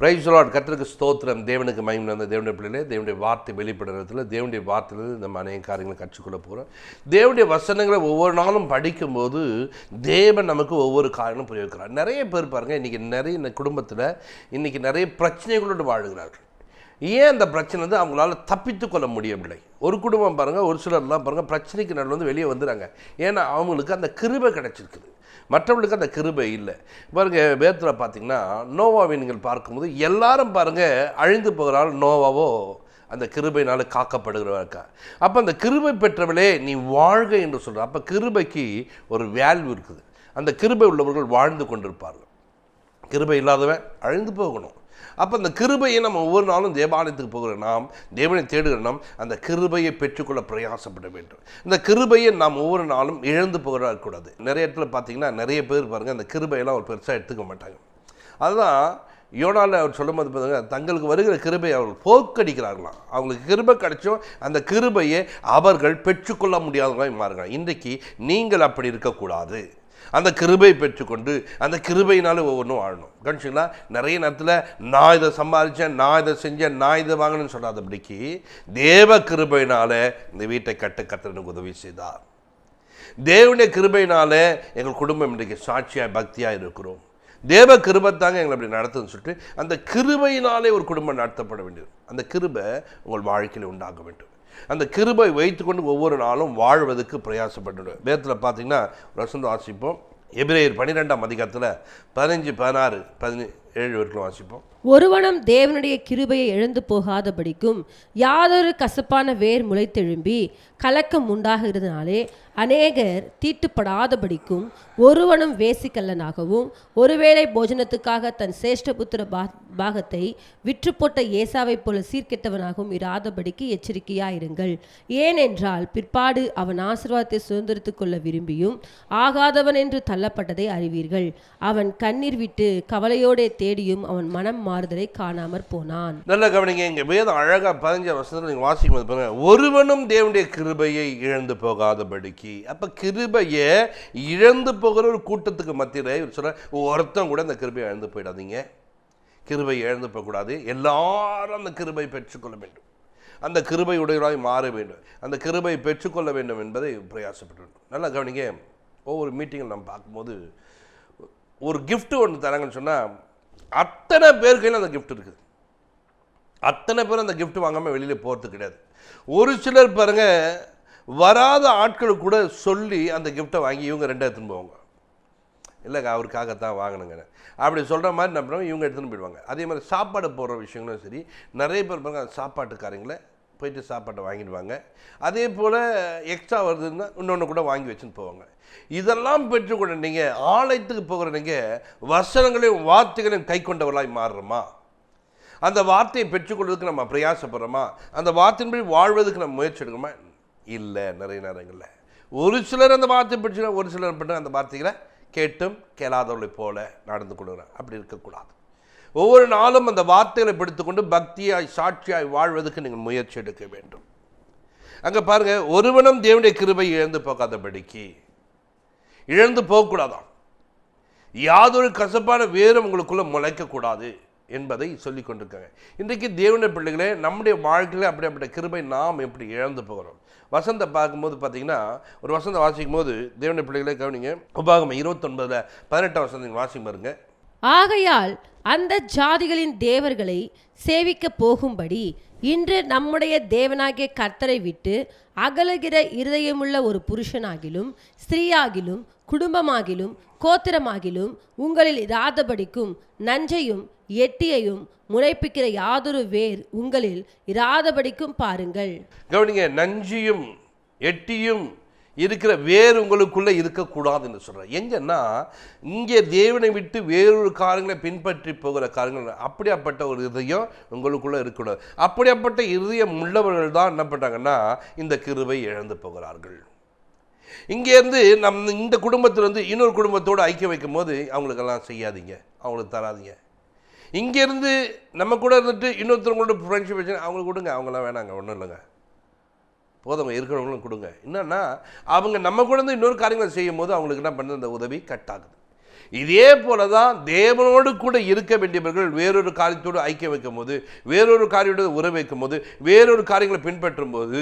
Price Lord. கர்த்தருக்கு ஸ்தோத்திரம். தேவனுக்கு மகிமை. அந்த தேவனுடைய பிள்ளைகளே, தேவனுடைய வார்த்தை வெளிப்படுறதுல தேவனுடைய வார்த்தையிலிருந்து நம்ம அநேக காரியங்களை கற்றுக்கொள்ள போகிறோம். தேவனுடைய வசனங்களை ஒவ்வொரு நாளும் படிக்கும்போது தேவன் நமக்கு ஒவ்வொரு காரியங்களும் புரிய வைக்கிறார். நிறைய பேர் பாருங்கள், இன்றைக்கி நிறைய குடும்பத்தில் இன்றைக்கி நிறைய பிரச்சனைகளோடு வாழுகிறார்கள். ஏன் அந்த பிரச்சனை வந்து அவங்களால தப்பித்து கொள்ள முடியவில்லை? ஒரு குடும்பம் பாருங்கள், ஒரு சிலர்லாம் பாருங்கள், பிரச்சனைக்கு நடுவில் வந்து வெளியே வந்துடுறாங்க. ஏன்னா அவங்களுக்கு அந்த கிருபை கிடச்சிருக்குது, மற்றவர்களுக்கு அந்த கிருபை இல்லை. பாருங்கள், வேதத்தில் பார்த்தீங்கன்னா நோவாவை நீங்கள் பார்க்கும்போது எல்லாரும் பாருங்கள் அழிந்து போகிறாள், நோவாவோ அந்த கிருபையினால் காக்கப்படுகிறவர்க்கா. அப்போ அந்த கிருபை பெற்றவளே நீ வாழ்க என்று சொல்கிற. அப்போ கிருபைக்கு ஒரு வேல்யூ இருக்குது. அந்த கிருபை உள்ளவர்கள் வாழ்ந்து கொண்டிருப்பார்கள். கிருபை இல்லாதவன் அழிந்து போகணும். அப்போ அந்த கிருபையை நம்ம ஒவ்வொரு நாளும் தேவாலயத்துக்கு போகிற நாம், தேவனை தேடுகிற நாம் அந்த கிருபையை பெற்றுக்கொள்ள பிரயாசப்பட வேண்டும். இந்த கிருபையை நாம் ஒவ்வொரு நாளும் இழந்து போகிறா இருக்கக்கூடாது. நிறைய இடத்துல பார்த்தீங்கன்னா நிறைய பேர் பாருங்கள் அந்த கிருபையெல்லாம் ஒரு பெருசாக எடுத்துக்க மாட்டாங்க. அதுதான் யோனாவில் அவர் சொல்லும்போது பார்த்தீங்க, தங்களுக்கு வருகிற கிருபையை அவர்கள் போக்கடிக்கிறார்களாம். அவங்களுக்கு கிருபை கிடைச்சோம், அந்த கிருபையை அவர்கள் பெற்றுக்கொள்ள முடியாதவர்களாக மாறுகிறாங்க. இன்றைக்கு நீங்கள் அப்படி இருக்கக்கூடாது. அந்த கிருபை பெற்றுக்கொண்டு அந்த கிருபையினால ஒவ்வொன்றும் வாழணும். கவனிச்சிங்களா? நிறைய நேரத்தில் நான் இதை சம்பாதிச்சேன், நான் இதை செஞ்சேன், நான் இதை வாங்கினேன்னு சொல்லாதபடிக்கு தேவ கிருபையினால இந்த வீட்டை கர்த்தருக்கு உதவி செய்தார். தேவனுடைய கிருபையினால எங்கள் குடும்பம் இன்றைக்கு சாட்சியாக பக்தியாக இருக்கிறோம். தேவ கிருபைத்தாங்க எங்களை அப்படி நடத்துன்னு சொல்லிட்டு அந்த கிருபையினாலே ஒரு குடும்பம் நடத்தப்பட வேண்டியது. அந்த கிருபை உங்கள் வாழ்க்கையில் உண்டாக வேண்டும். அந்த கிருபை வைத்துக்கொண்டு ஒவ்வொரு நாளும் வாழ்வதற்கு பிரயாசப்பட்டு. வேதத்தில் பார்த்தீங்கன்னா வசனம் வாசிப்போம். எபிரேயர் 12ஆம் அதிகாரத்தில் 15, 16, 17 வரைக்கும் வாசிப்போம். ஒருவனும் தேவனுடைய கிருபையை இழந்து போகாதபடிக்கும் யாதொரு கசப்பான வேர் முளைத்தெழும்பி கலக்கம் உண்டாகிறதுனாலே அநேகர் தீட்டுப்படாதபடிக்கும் ஒருவனும் வேசிக்கல்லனாகவும் ஒருவேளை போஜனத்துக்காக தன் சேஷ்டபுத்திர பாகத்தை விற்று போட்ட ஏசாவை போல சீர்கெட்டவனாகவும் இராதபடிக்கு எச்சரிக்கையாயிருங்கள். ஏனென்றால் பிற்பாடு அவன் ஆசீர்வாதத்தை சுதந்திரித்துக் கொள்ள விரும்பியும் ஆகாதவன் என்று தள்ளப்பட்டதை அறிவீர்கள். அவன் கண்ணீர் விட்டு கவலையோடே தேடியும் அவன் மனம் மாறுதலை காணாமற் போனான். நல்ல கவனிங்க, இங்க வேதம் அழகா 15 வசனத்தில் நீங்க வாசிக்கும் போது பாருங்க, ஒருவனும் தேவனுடைய கிருபையை இழந்து போகாதபடிக்கு. அப்ப கிருபையை இழந்து போகிற ஒரு கூட்டத்துக்கு மத்தியில் சொல்ற, ஒருத்தன் கூட அந்த கிருபையை இழந்து போயிடாதீங்க. கிருபை இழந்து போகக்கூடாது. எல்லாரும் அந்த கிருபை பெற்றுக்கொள்ள வேண்டும். அந்த கிருபை உடையவராய் மாற வேண்டும். அந்த கிருபை பெற்றுக்கொள்ள வேண்டும் என்பதை பிரயாசப்பட்டு வேண்டும். நல்லா கவனிங்க, ஒவ்வொரு மீட்டிங்கில் நம்ம பார்க்கும்போது ஒரு கிஃப்ட் ஒன்று தராங்கன்னு சொன்னால் அத்தனை பேர் கையில் அந்த கிஃப்ட் இருக்குது. அத்தனை பேர் அந்த கிஃப்ட் வாங்காமல் வெளியில் போகிறது கிடையாது. ஒரு சிலர் பாருங்கள், வராத ஆட்களுக்கு கூட சொல்லி அந்த கிஃப்டை வாங்கி இவங்க 2 எடுத்துன்னு போவாங்க. இல்லைங்க அவருக்காகத்தான் வாங்கினுங்க அப்படி சொல்கிற மாதிரி என்ன பண்ணுவாங்க, இவங்க எடுத்துன்னு போயிடுவாங்க. அதே மாதிரி சாப்பாடு போடுற விஷயங்களும் சரி, நிறைய பேர் பாருங்க அந்த சாப்பாட்டுக்காரங்களை போயிட்டு சாப்பாட்டை வாங்கிடுவாங்க. அதே போல் எக்ஸ்ட்ரா வருதுன்னா இன்னொன்று கூட வாங்கி வச்சுன்னு போவாங்க. இதெல்லாம் பெற்றுக்கொண்ட நீங்கள் ஆலயத்துக்கு போகிற நீங்கள் வசனங்களையும் வார்த்தைகளையும் கை கொண்டவர்களாய் மாறுறோமா? அந்த வார்த்தையை பெற்றுக்கொள்வதற்கு நம்ம பிரயாசப்படுறோமா? அந்த வார்த்தையின்படி வாழ்வதற்கு நம்ம முயற்சி எடுக்கணுமா? இல்லை. நிறைய நேரங்களில் ஒரு சிலர் அந்த வார்த்தை பெற்று, ஒரு சிலர் பெற்று அந்த வார்த்தைகளை கேட்டும் கேளாதவர்களை போல நடந்து கொள்கிறார். அப்படி இருக்கக்கூடாது. ஒவ்வொரு நாளும் அந்த வார்த்தைகளை பிடித்துக்கொண்டு பக்தியாய் சாட்சியாய் வாழ்வதற்கு நீங்கள் முயற்சி எடுக்க வேண்டும். அங்கே பாருங்கள், ஒருவனும் தேவனுடைய கிருபை இழந்து போகாதபடிக்கு. இழந்து போகக்கூடாதான். யாதொரு கசப்பான வேரும் உங்களுக்குள்ள முளைக்கக்கூடாது என்பதை சொல்லி கொண்டிருக்காங்க. இன்றைக்கு தேவனுடைய பிள்ளைகளே, நம்முடைய வாழ்க்கையில் அப்படிப்பட்ட கிருபை நாம் எப்படி இழந்து போகிறோம்? வசந்த பார்க்கும்போது பார்த்தீங்கன்னா, ஒரு வசந்த வாசிக்கும் போது தேவனுடைய பிள்ளைகளே கவனிங்க, உபாகமம் 29 18 வசனம் வாசிக்கும் பாருங்க. ஆகையால் அந்த ஜாதிகளின் தேவர்களை சேவிக்க போகும்படி இன்று நம்முடைய தேவனாகிய கர்த்தரை விட்டு அகலுகிற இருதயமுள்ள ஒரு புருஷனாகிலும் ஸ்திரீயாகிலும் குடும்பமாகிலும் கோத்திரமாகிலும் உங்களில் இராதபடிக்கும் நஞ்சையும் எட்டியையும் முளைப்பிக்கிற யாதொரு வேர் உங்களில் இராதபடிக்கும் பாருங்கள். கவனிங்க, நஞ்சியும் எட்டியும் இருக்கிற வேறு உங்களுக்குள்ளே இருக்கக்கூடாது என்று சொல்கிறேன். எங்கன்னா இங்கே தேவனை விட்டு வேறொரு காரியங்களை பின்பற்றி போகிற காரியங்கள், அப்படியாப்பட்ட ஒரு இதயம் உங்களுக்குள்ளே இருக்கக்கூடாது. அப்படியாப்பட்ட இதயம் உள்ளவர்கள் தான் என்ன பண்ணுறாங்கன்னா இந்த கிருபை இழந்து போகிறார்கள். இங்கேருந்து இந்த குடும்பத்திலேருந்து இன்னொரு குடும்பத்தோடு ஐக்கியம் வைக்கும் போது அவங்களுக்கெல்லாம் செய்யாதீங்க, அவங்களுக்கு தராதிங்க. இங்கேருந்து நம்ம கூட இருந்துட்டு இன்னொருத்தவங்களோட ஃப்ரெண்ட்ஷிப் வச்சு அவங்களுக்கு கொடுங்க, அவங்களாம் வேணாங்க, ஒன்றும் இல்லைங்க, போதவங்க இருக்கிறவங்களும் கொடுங்க. என்னன்னா அவங்க நம்ம கூட இருந்து இன்னொரு காரியங்களை செய்யும் போது அவங்களுக்கு என்ன பண்ணுறது, அந்த உதவி கட் ஆகுது. இதே போல தான் தேவனோடு கூட இருக்க வேண்டியவர்கள் வேறொரு காரியத்தோடு ஐக்கியம் வைக்கும் போது, வேறொரு காரியத்தோடு உறவு வைக்கும் போது, வேறொரு காரியங்களை பின்பற்றும் போது,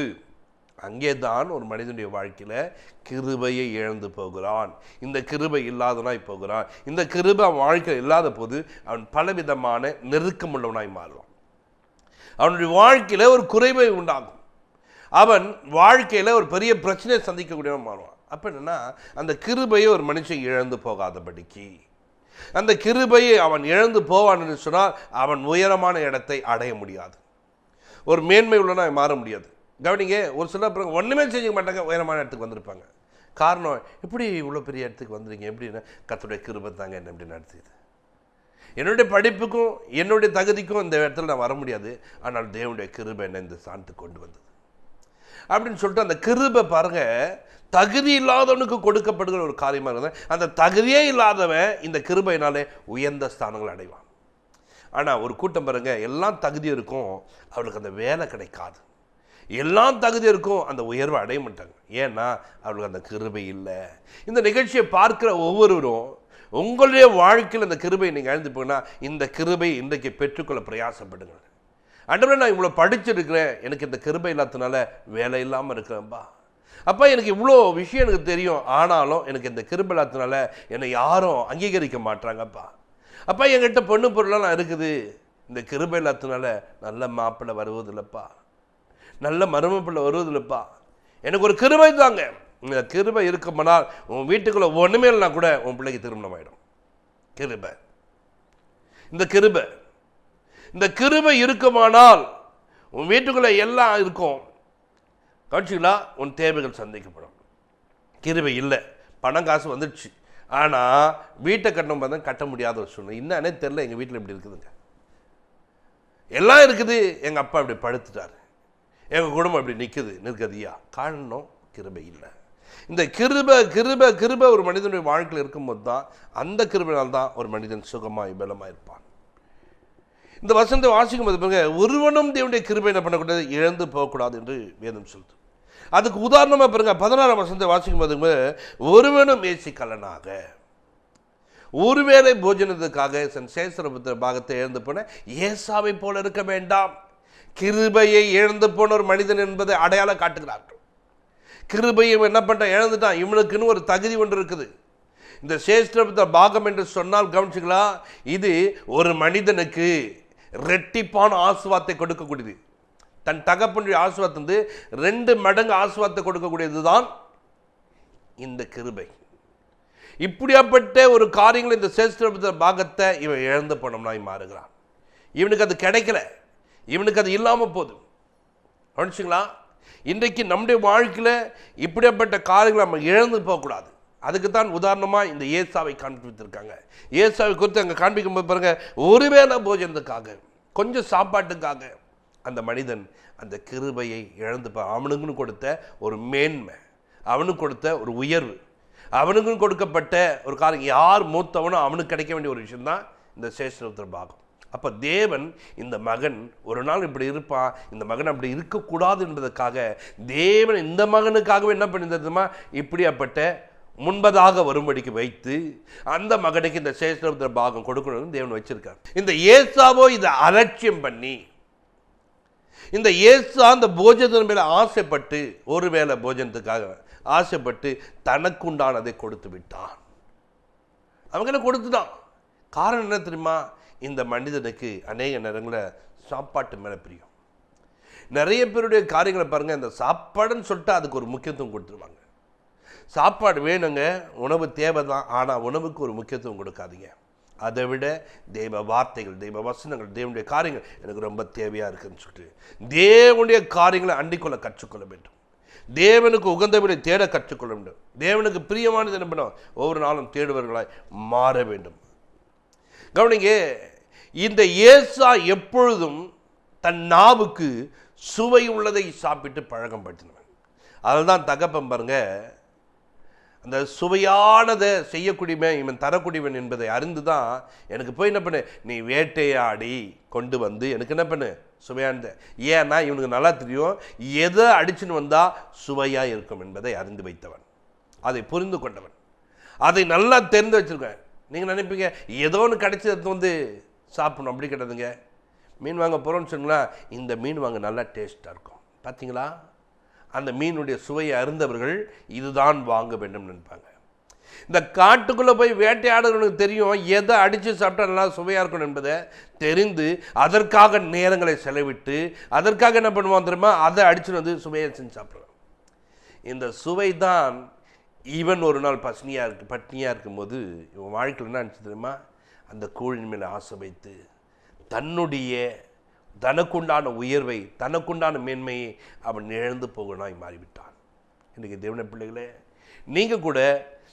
அங்கே தான் ஒரு மனிதனுடைய வாழ்க்கையில் கிருபையை இழந்து போகிறான். இந்த கிருபை இல்லாதவனாய் போகிறான். இந்த கிருபை அவன் வாழ்க்கையில் இல்லாத போது அவன் பலவிதமான நெருக்கமுள்ளவனாய் மாறுவான். அவனுடைய வாழ்க்கையில் ஒரு குறைவை உண்டாகும். அவன் வாழ்க்கையில் ஒரு பெரிய பிரச்சனையை சந்திக்கக்கூடியவன் மாறுவான். அப்போ என்னென்னா, அந்த கிருபையை ஒரு மனுஷன் இழந்து போகாதபடிக்கு, அந்த கிருபையை அவன் இழந்து போவான்னு சொன்னால் அவன் உயரமான இடத்தை அடைய முடியாது, ஒரு மேன்மை உள்ளவனாக மாற முடியாது. கவனிங்க, ஒரு சில பிறகு ஒன்றுமே செஞ்ச மாட்டாங்க, உயரமான இடத்துக்கு வந்திருப்பாங்க. காரணம், எப்படி இவ்வளோ பெரிய இடத்துக்கு வந்துருங்க, எப்படின்னா கர்த்தருடைய கிருபை தாங்க என்ன எப்படி நடத்துது. என்னுடைய படிப்புக்கும் என்னுடைய தகுதிக்கும் இந்த இடத்துல நான் வர முடியாது, ஆனால் தேவனுடைய கிருபை என்ன இந்த ஸ்தானத்துக்கு கொண்டு வந்தது அப்படின்னு சொல்லிட்டு அந்த கிருபை பாருங்க, தகுதி இல்லாதவனுக்கு கொடுக்கப்படுகிற ஒரு காரியமாக இருந்தால் அந்த தகுதியே இல்லாதவன் இந்த கிருபையினாலே உயர்ந்த ஸ்தானங்கள் அடைவான். ஆனால் ஒரு கூட்டம் பாருங்க, எல்லாம் தகுதி இருக்கும், அவளுக்கு அந்த வேலை கிடைக்காது. எல்லாம் தகுதி இருக்கும், அந்த உயர்வை அடைய மாட்டாங்க. ஏன்னா அவளுக்கு அந்த கிருபை இல்லை. இந்த நிகழ்ச்சியை பார்க்கிற ஒவ்வொருவரும் உங்களுடைய வாழ்க்கையில் இந்த கிருபை நீங்கள் இழந்து போனா, இந்த கிருபை இன்றைக்கு பெற்றுக்கொள்ள பிரயாசப்படுங்க. ஆண்டவரே, நான் இவ்வளோ படிச்சிருக்கிறேன், எனக்கு இந்த கிருபை இல்லாததுனால வேலை இல்லாமல் இருக்கிறேன்பா. அப்போ எனக்கு இவ்வளோ விஷயம் எனக்கு தெரியும், ஆனாலும் எனக்கு இந்த கிருபை இல்லாததுனால என்னை யாரும் அங்கீகரிக்க மாட்டாங்கப்பா. அப்பா, என்கிட்ட பொண்ணு பொருளெல்லாம் இருக்குது, இந்த கிருபை இல்லாததுனால நல்ல மாப்பிள்ளை வருவதில்லைப்பா, நல்ல மருமப்பிள்ளை வருவதில்லைப்பா. எனக்கு ஒரு கிருபை தாங்க. இந்த கிருபை இருக்குமானால் உன் வீட்டுக்குள்ளே ஒன்றுமே இல்லைனா கூட உன் பிள்ளைக்கு திருமணம் ஆகிடும். கிருபை, இந்த கிருபை இருக்குமானால் உன் வீட்டுக்குள்ளே எல்லாம் இருக்கும். கட்சிகளா உன் தேவைகள் சந்திக்கப்படும். கிருபை இல்லை, பணம் காசு வந்துடுச்சு, ஆனால் வீட்டை கட்டணும் பார்த்தா கட்ட முடியாத ஒரு சூழ்நிலை. என்னன்னே தெரில, எங்கள் வீட்டில் இப்படி இருக்குதுங்க, எல்லாம் இருக்குது, எங்கள் அப்பா இப்படி படுத்துட்டாரு, எங்கள் குடும்பம் இப்படி நிற்குதுயா. காரணம் கிருபை இல்லை. இந்த கிருபை ஒரு மனிதனுடைய வாழ்க்கையில் இருக்கும்போது தான், அந்த கிருபையினால் தான் ஒரு மனிதன் சுகமாய் பலமாக இருப்பான். இந்த வசனத்தை வாசிக்கும் போது பாருங்க, ஒருவனும் தேவனுடைய கிருபை என்ன பண்ணக்கூடாது, இழந்து போகக்கூடாது என்று வேதம் சொல்லுது. அதுக்கு உதாரணமாக பாருங்க, 16ஆம் வசனத்தை வாசிக்கும் போது, ஒருவனும் ஏசிக்கலனாக ஒருவேளை போஜனத்துக்காக சேஸ்திர பாகத்தை இழந்து போன ஏசாவை போல இருக்க வேண்டாம். கிருபையை இழந்து போன ஒரு மனிதன் என்பதை அடையாளம் காட்டுகிறார்கள். கிருபையை என்ன பண்ண இழந்துட்டான், இவனுக்குன்னு ஒரு தகுதி ஒன்று இருக்குது. இந்த சேஸ்திர பாகம் என்று சொன்னால் கவனிச்சுங்களா, இது ஒரு மனிதனுக்கு ரெட்டிப்பான ஆசீர்வாதத்தை கொடுக்கக்கூடியது. தன் தகப்பனுடைய ஆசீர்வாதம் 2 மடங்கு ஆசீர்வாதத்தை கொடுக்கக்கூடியது தான் இந்த கிருபை. இப்படியாப்பட்ட ஒரு காரியங்கள் இந்த சேஸ்திர பாகத்தை இவன் இழந்து போனோம்னாய் மாறுகிறான். இவனுக்கு அது கிடைக்கல, இவனுக்கு அது இல்லாமல் போகுது. கவனிச்சுங்களா, இன்றைக்கு நம்முடைய வாழ்க்கையில் இப்படியாப்பட்ட காரியங்களை நம்ம இழந்து போகக்கூடாது. அதுக்கு தான் உதாரணமாக இந்த ஏசாவை காண்பித்திருக்காங்க. ஏசாவை குறித்து அங்கே காண்பிக்கும் போது பாருங்க, ஒருவேளை போஜனத்துக்காக, கொஞ்சம் சாப்பாட்டுக்காக அந்த மனிதன் அந்த கிருபையை இழந்து, அவனுக்குன்னு கொடுத்த ஒரு மேன்மை, அவனுக்கு கொடுத்த ஒரு உயர்வு, அவனுக்குன்னு கொடுக்கப்பட்ட ஒரு காரியம், யார் மூத்தவனோ அவனுக்கு கிடைக்க வேண்டிய ஒரு விஷயம்தான் இந்த சேஸ்திர பாகம். அப்போ தேவன் இந்த மகன் ஒரு நாள் இப்படி இருப்பான், இந்த மகன் அப்படி இருக்கக்கூடாது என்பதற்காக தேவன் இந்த மகனுக்காகவே என்ன பண்ணியிருந்ததுமா, இப்படியாப்பட்ட முன்பதாக வரும்படிக்கு வைத்து அந்த மகனுக்கு இந்த சேஸ்திர பாகம் கொடுக்கணும்னு தேவன் வச்சிருக்கார். இந்த ஏசாவோ இதை அலட்சியம் பண்ணி, இந்த ஏசா அந்த போஜனத்தின் மேல ஆசைப்பட்டு, ஒருவேளை போஜனத்துக்காக ஆசைப்பட்டு தனக்குண்டானதை கொடுத்து விட்டான். அவங்க கொடுத்துட்டான். காரணம் என்ன தெரியுமா, இந்த மனிதனுக்கு அநேக நேரங்களில் சாப்பாட்டு மேலே பிரியம். நிறைய பேருடைய காரியங்களை பாருங்கள், இந்த சாப்பாடுன்னு சொல்லிட்டு அதுக்கு ஒரு முக்கியத்துவம் கொடுத்துருவாங்க. சாப்பாடு வேணுங்க, உணவு தேவை தான், ஆனால் உணவுக்கு ஒரு முக்கியத்துவம் கொடுக்காதீங்க. அதை விட தெய்வ வார்த்தைகள், தெய்வ வசனங்கள், தேவனுடைய காரியங்கள் எனக்கு ரொம்ப தேவையாக இருக்குதுன்னு சொல்லிட்டு தேவனுடைய காரியங்களை அண்டிக்கொள்ள கற்றுக்கொள்ள வேண்டும். தேவனுக்கு உகந்தவரை தேட கற்றுக்கொள்ள வேண்டும். தேவனுக்கு பிரியமானது என்ன பண்ணணும், ஒவ்வொரு நாளும் தேடுவர்களாய் மாற வேண்டும். கவனிங்க, இந்த ஏசா எப்பொழுதும் தன் நாவுக்கு சுவை உள்ளதை சாப்பிட்டு பழக்கம் படுத்தினவன். அதில் தான் தகப்பன் பாருங்க, அந்த சுவையானதை செய்யக்கூடியவன் இவன் தரக்கூடியவன் என்பதை அறிந்து தான் எனக்கு போய் என்ன பண்ணு, நீ வேட்டையாடி கொண்டு வந்து எனக்கு என்ன பண்ணு சுவையானது. ஏன்னா இவனுக்கு நல்லா தெரியும் எதை அடிச்சுன்னு வந்தால் சுவையாக இருக்கும் என்பதை அறிந்து வைத்தவன், அதை புரிந்து கொண்டவன், அதை நல்லா தெரிந்து வச்சிருக்கேன். நீங்கள் நினைப்பீங்க ஏதோ ஒன்று கிடைச்சது சாப்பிடணும், அப்படி கிடையாதுங்க. மீன் வாங்க போகிறோன்னு சொன்னால் இந்த மீன் வாங்க நல்லா டேஸ்ட்டாக இருக்கும். பார்த்தீங்களா, அந்த மீனுடைய சுவையை அருந்தவர்கள் இதுதான் வாங்க வேண்டும் நினைப்பாங்க. இந்த காட்டுக்குள்ளே போய் வேட்டையாடுறவனுக்கு தெரியும் எதை அடித்து சாப்பிட்டா நல்லா சுவையாக இருக்கணும் என்பதை தெரிந்து அதற்காக நேரங்களை செலவிட்டு அதற்காக என்ன பண்ணுவான் தெரியுமா, அதை அடிச்சுட்டு சுவையாக செஞ்சு சாப்பிட்றான். இந்த சுவை தான் இவன் ஒரு நாள் பட்னியாக இருக்கும்போது இவன் வாழ்க்கையில் என்ன நினச்சி தெரியுமா, அந்த கோழின் மேலே ஆசை வைத்து தனக்குண்டான உயர்வை தனக்குண்டான மேன்மையை அவன் இழந்து போகனாய் மாறிவிட்டான். இன்றைக்கு தேவனுடைய பிள்ளைகளே, நீங்கள் கூட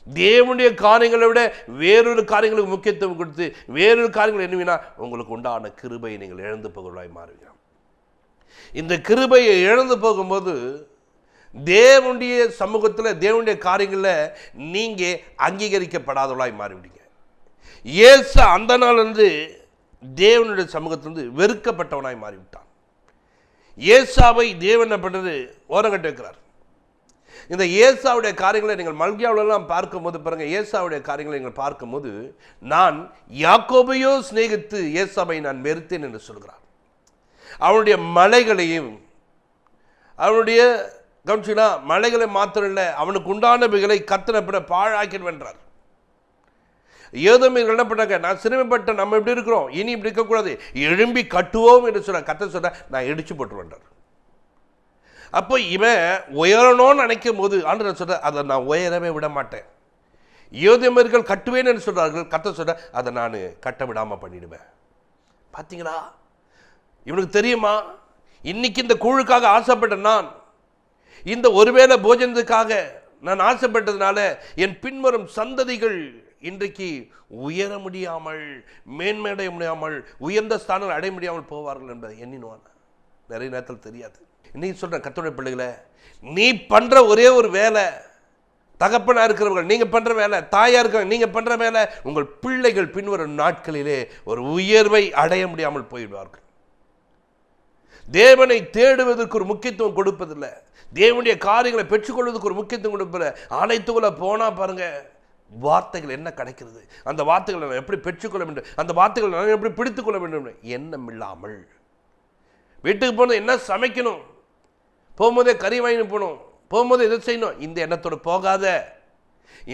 தேவனுடைய காரியங்களை விட வேறொரு காரியங்களுக்கு முக்கியத்துவம் கொடுத்து வேறொரு காரியங்கள் என்னவினா உங்களுக்கு உண்டான கிருபையை நீங்கள் இழந்து போகனாய் மாறுவீங்க. இந்த கிருபையை இழந்து போகும்போது தேவனுடைய சமூகத்தில் தேவனுடைய காரியங்களில் நீங்கள் அங்கீகரிக்கப்படாதவளாய் மாறிவிடுங்க. ஏசா அந்த நாள் தேவனுடைய சமூகத்திலிருந்து வெறுக்கப்பட்டவனாய் மாறிவிட்டான். ஏசாவை தேவன் என்ன பண்ணுறது, ஓரங்கட்டு வைக்கிறார். இந்த ஏசாவுடைய காரியங்களை நீங்கள் மல்கியாவிலெல்லாம் பார்க்கும்போது பாருங்கள், ஏசாவுடைய காரியங்களை நீங்கள் பார்க்கும்போது நான் யாக்கோபையோ சிநேகித்து ஏசாவை நான் வெறுத்தேன் என்று சொல்கிறார். அவனுடைய மலைகளையும் அவனுடைய கவனிச்சுனா மலைகளை மாத்திரம் இல்லை, அவனுக்கு உண்டானவைகளை கத்தனப்பிட பாழாக்கிடுவென்றார். ஏதோமீர்கள் என்ன பண்ணாங்க, நான் சிறுமைப்பட்ட நம்ம எப்படி இருக்கிறோம், இனி இப்படி இருக்கக்கூடாது, எழும்பி கட்டுவோம் என்று சொல்ல கத்த சொல்ல நான் இடிச்சு போட்டுருவேன்றார். அப்போ இவன் உயரணும்னு நினைக்கும் போது ஆண்டு சொல்ற அதை நான் உயரவே விட மாட்டேன். ஏதோமீர்கள் கட்டுவேன் என்று சொல்றார்கள், கத்த சொல்ற அதை நான் கட்ட விடாமல் பண்ணிடுவேன். பார்த்தீங்களா, இவனுக்கு தெரியுமா, இன்னைக்கு இந்த கூழுக்காக ஆசைப்பட்ட நான், இந்த ஒருவேளை போஜனத்துக்காக நான் ஆசைப்பட்டதுனால என் பின்வரும் சந்ததிகள் இன்றைக்கு உயர முடியாமல் மேன்மையடைய முடியாமல் உயர்ந்த ஸ்தானம் அடைய முடியாமல் போவார்கள் என்பதை எண்ணினுவான். நிறைய நேரத்தில் தெரியாது. இன்னைக்கு சொல்கிறேன் கர்த்தருடைய பிள்ளைகளை, நீ பண்ணுற ஒரே ஒரு வேலை, தகப்பனாக இருக்கிறவர்கள் நீங்கள் பண்ணுற வேலை, தாயாக இருக்கிறவங்க நீங்கள் பண்ணுற வேலை, உங்கள் பிள்ளைகள் பின்வரும் நாட்களிலே ஒரு உயர்வை அடைய முடியாமல் போயிடுவார்கள். தேவனை தேடுவதற்கு ஒரு முக்கியத்துவம் கொடுப்பதில்லை, தேவனுடைய காரியங்களை பெற்றுக்கொள்வதற்கு ஒரு முக்கியத்துவம் கொடுப்பதில்லை. ஆலயத்துக்குள்ள போனால் பாருங்க, வார்த்தைகள் என்ன கிடைக்கிறது, அந்த வார்த்தைகளை நான் எப்படி பெற்றுக்கொள்ள வேண்டும், அந்த வார்த்தைகளை நான் எப்படி பிடித்துக்கொள்ள வேண்டும் எண்ணம் இல்லாமல் வீட்டுக்கு போனது என்ன சமைக்கணும், போகும்போதே கறி வாங்கி போகணும், போகும்போது எதை செய்யணும், இந்த எண்ணத்தோடு போகாத.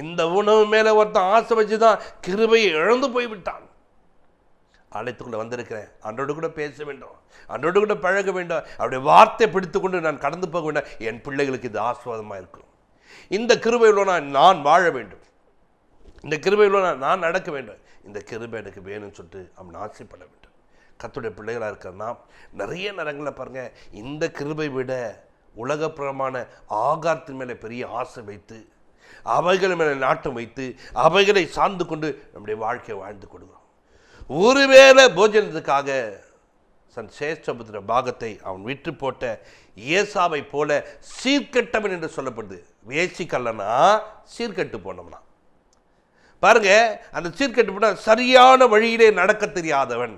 இந்த உணவு மேலே ஒருத்தன் ஆசை வச்சு தான் கிருபையை இழந்து போய்விட்டான். ஆலயத்துக்குள்ளே வந்திருக்கிறேன், அன்றோடு கூட பேச வேண்டும், அன்றோடு கூட பழக வேண்டும், அவருடைய வார்த்தை பிடித்து கொண்டு நான் கடந்து போக வேண்டும், என் பிள்ளைகளுக்கு இது ஆஸ்வாதமாக இருக்கும். இந்த கிருபையில் நான் வாழ வேண்டும், இந்த கிருபையில் நான் நடக்க வேண்டும், இந்த கிருபை எனக்கு வேணும்னு சொல்லிட்டு அவன் ஆசைப்பட வேண்டும். கர்த்தருடைய பிள்ளைகளாக இருக்கிற நாம் நிறைய நேரங்களில் பாருங்கள், இந்த கிருபை விட உலகப்புறமான ஆகாரத்தின் மேலே பெரிய ஆசை வைத்து அவைகள் மேலே நாட்டம் வைத்து அவைகளை சார்ந்து கொண்டு நம்முடைய வாழ்க்கையை வாழ்ந்து கொடுக்கிறோம். ஒருவேளை போஜனத்துக்காக தன் சேஷ்டபுத்திர பாகத்தை அவன் விற்று போட்ட ஏசாவை போல சீர்கெட்டவன் என்று சொல்லப்படுது. வேசிக்கல்லனா சீர்கெட்டு போனவனா பாருங்க, அந்த சீர்கெட்டு போன சரியான வழியிலே நடக்க தெரியாதவன்.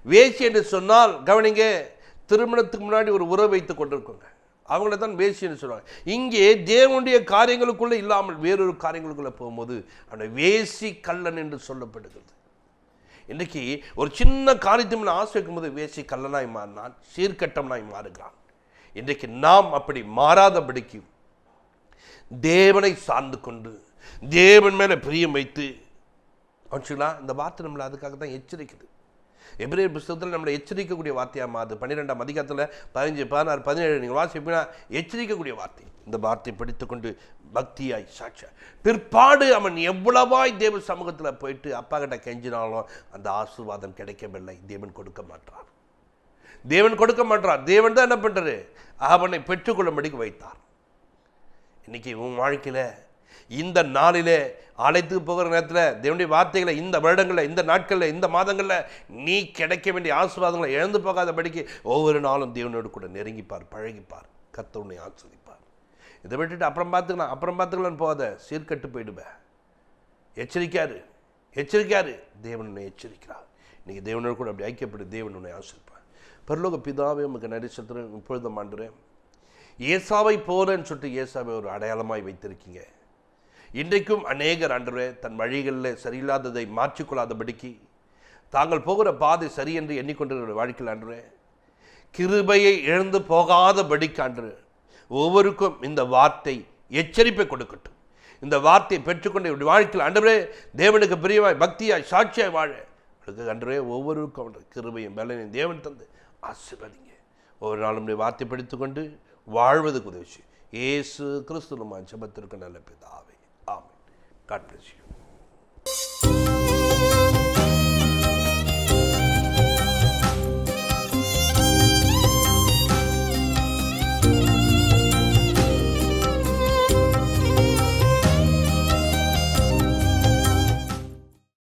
வேசி என்று சொன்னால் கவனிங்க, திருமணத்துக்கு முன்னாடி ஒரு உறவு வைத்துக் கொண்டிருக்கோங்க, அவங்கள தான் வேசி என்று சொல்லுவாங்க. இங்கே தேவனுடைய காரியங்களுக்குள்ளே இல்லாமல் வேறொரு காரியங்களுக்குள்ளே போகும்போது அவனை வேசி கல்லன் என்று சொல்லப்படுகிறது. இன்றைக்கி ஒரு சின்ன காரியத்தை ஆசை வைக்கும்போது வேசி கல்லனாய் மாறினான், சீர்கட்டம்னாய் மாறுகிறான். இன்றைக்கு நாம் அப்படி மாறாதபடிக்கு தேவனை சார்ந்து கொண்டு தேவன் மேலே பிரியம் வைத்து அவனுங்களா, இந்த வார்த்தை நம்மளை அதுக்காக தான் எச்சரிக்குது. எபிரேயர் புத்தகத்தில் நம்மளை எச்சரிக்கக்கூடிய வார்த்தையாக மாறுது. 12ஆம் அதிகாரத்தில் 15, 16, 17 நீங்கள் வாசிப்பீங்கன்னா எச்சரிக்கக்கூடிய வார்த்தை. இந்த வார்த்தை படித்துக்கொண்டு பக்தியாய் சாட்சியா பிற்பாடு அவன் எவ்வளவாய் தேவ சமூகத்தில் போயிட்டு அப்பா கிட்ட கெஞ்சினாலும் அந்த ஆசீர்வாதம் கிடைக்கவில்லை. தேவன் கொடுக்க மாட்டார், தேவன் கொடுக்க மாட்டார். தேவன் தான் என்ன பண்ணுறாரு, அவனை பெற்றுக்கொள்ளும்படிக்கு வைத்தார். இன்னைக்கு உன் வாழ்க்கையில் இந்த நாளிலே ஆலயத்துக்கு போகிற நேரத்தில் தேவனுடைய வார்த்தைகளை இந்த வருடங்களில், இந்த நாட்களில், இந்த மாதங்களில் நீ கிடைக்க வேண்டிய ஆசீர்வாதங்களை இழந்து போகாதபடிக்கு ஒவ்வொரு நாளும் தேவனோடு கூட நெருங்கிப்பார், பழகிப்பார், கர்த்தர் உன்னை ஆசீர்வதிப்பார். இதை விட்டுட்டு அப்புறம் பார்த்துக்கலான்னு போகாத, சீர்கட்டு போயிடுவேன். எச்சரிக்காரு தேவன் உன்னை எச்சரிக்கிறார். இன்றைக்கி தேவனோடு கூட அப்படி ஐக்கியப்பட்டு தேவன் உன்னை ஆசீர்வதிப்பார். பரலோக பிதாவே உமக்கு நன்றி செலுத்துகிறேன். இப்பொழுது ஆண்டவரே, ஏசாவை போறேன்னு சொல்லிட்டு ஏசாவை ஒரு அடையாளமாய் வைத்திருக்கீங்க. இன்றைக்கும் அநேகர் ஆண்டவரே தன் வழிகளில் சரியில்லாததை மாற்றிக்கொள்ளாதபடிக்கு தாங்கள் போகிற பாதை சரி என்று எண்ணிக்கொண்டிருக்கிற வாழ்க்கையில் ஆண்டவரே கிருபையை இழந்து போகாதபடிக்கு ஆண்டவரே ஒவ்வொருக்கும் இந்த வார்த்தை எச்சரிப்பை கொடுக்கட்டும். இந்த வார்த்தையை பெற்றுக்கொண்டு இப்படி வாழ்க்கையில் ஆண்டவரே தேவனுக்கு பிரியமாய் பக்தியாய் சாட்சியாய் வாழ ஆண்டவரே ஒவ்வொருக்கும் கிருபையும் பலனையும் தேவன் தந்து ஆசீர்வதிங்க. ஒவ்வொரு நாளும் வார்த்தை படித்துக்கொண்டு வாழ்வதுக்கு உதவி. இயேசு கிறிஸ்து நம்ம ஜெபத்திற்கு நல்ல பிதாவே. ஆமென். God bless you.